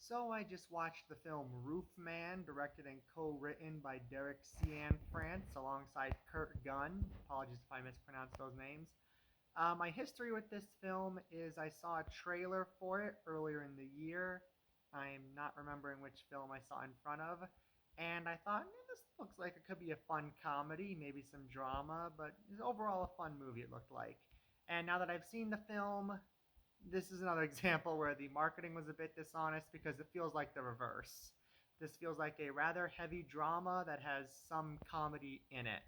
So I just watched the film Roofman, directed and co-written by Derek Cian France alongside Kurt Gunn. Apologies if I mispronounced those names. My history with this film is I saw a trailer for it earlier in the year. I'm not remembering which film I saw in front of. And I thought, this looks like it could be a fun comedy, maybe some drama, but it's overall a fun movie, it looked like. And now that I've seen the film, this is another example where the marketing was a bit dishonest because it feels like the reverse. This feels like a rather heavy drama that has some comedy in it.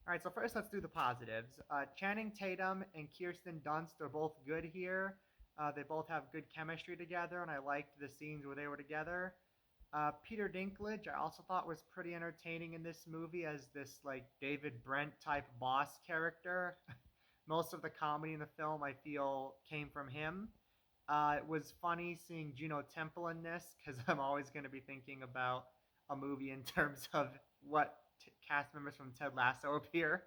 All right, so first let's do the positives. Channing Tatum and Kirsten Dunst are both good here. They both have good chemistry together, and I liked the scenes where they were together. Peter Dinklage, I also thought was pretty entertaining in this movie as this like David Brent type boss character. Most of the comedy in the film I feel came from him. It was funny seeing Juno Temple in this because I'm always going to be thinking about a movie in terms of what cast members from Ted Lasso appear.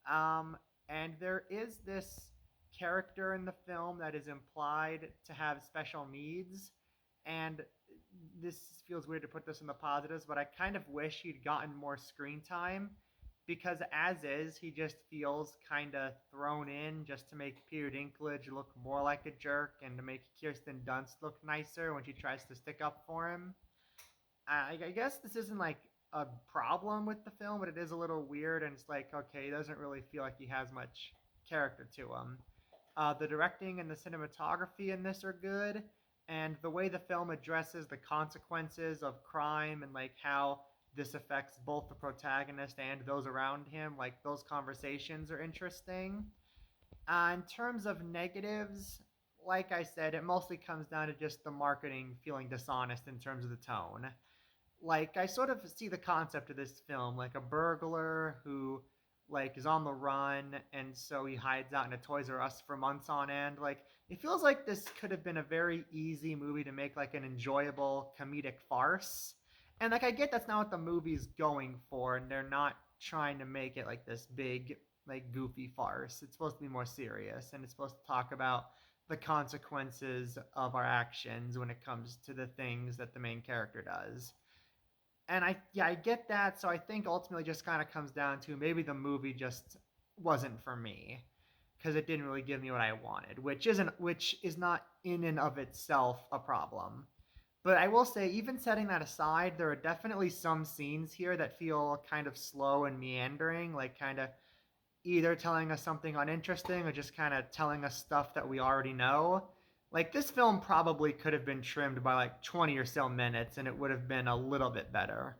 Um, and there is this character in the film that is implied to have special needs. And this feels weird to put this in the positives, but I kind of wish he'd gotten more screen time because as is, he just feels kind of thrown in just to make Peter Dinklage look more like a jerk and to make Kirsten Dunst look nicer when she tries to stick up for him. I guess this isn't like a problem with the film, but it is a little weird, and it's like, okay, he doesn't really feel like he has much character to him. The directing and the cinematography in this are good, and the way the film addresses the consequences of crime and like how this affects both the protagonist and those around him, like those conversations are interesting. In terms of negatives, like I said, it mostly comes down to just the marketing feeling dishonest in terms of the tone. Like I sort of see the concept of this film like a burglar who like is on the run and so he hides out in a Toys R Us for months on end. Like it feels like this could have been a very easy movie to make like an enjoyable comedic farce. And like I get that's not what the movie's going for and they're not trying to make it like this big like goofy farce. It's supposed to be more serious and it's supposed to talk about the consequences of our actions when it comes to the things that the main character does. And I get that. So I think ultimately just kind of comes down to maybe the movie just wasn't for me because it didn't really give me what I wanted, which is not in and of itself a problem. But I will say, even setting that aside, there are definitely some scenes here that feel kind of slow and meandering, like kind of either telling us something uninteresting or just kind of telling us stuff that we already know. Like this film probably could have been trimmed by like 20 or so minutes and it would have been a little bit better.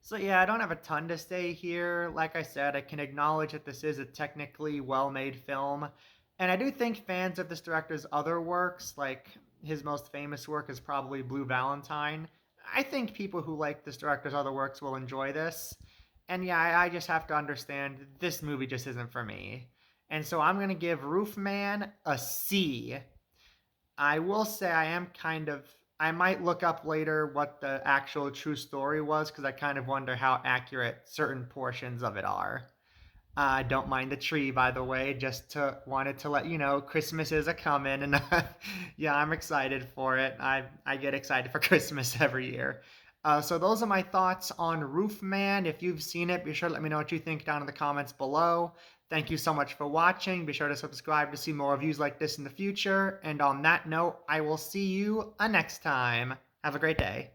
So yeah, I don't have a ton to say here. Like I said, I can acknowledge that this is a technically well-made film, and I do think fans of this director's other works, like his most famous work is probably Blue Valentine. I think people who like this director's other works will enjoy this. And yeah, I just have to understand this movie just isn't for me. And so I'm going to give Roofman a C. I will say I am kind of. I might look up later what the actual true story was because I kind of wonder how accurate certain portions of it are. I don't mind the tree, by the way. Just to wanted to let you know Christmas is a coming, and yeah, I'm excited for it. I get excited for Christmas every year. So those are my thoughts on Roofman. If you've seen it, be sure to let me know what you think down in the comments below. Thank you so much for watching. Be sure to subscribe to see more reviews like this in the future. And on that note, I will see you next time. Have a great day.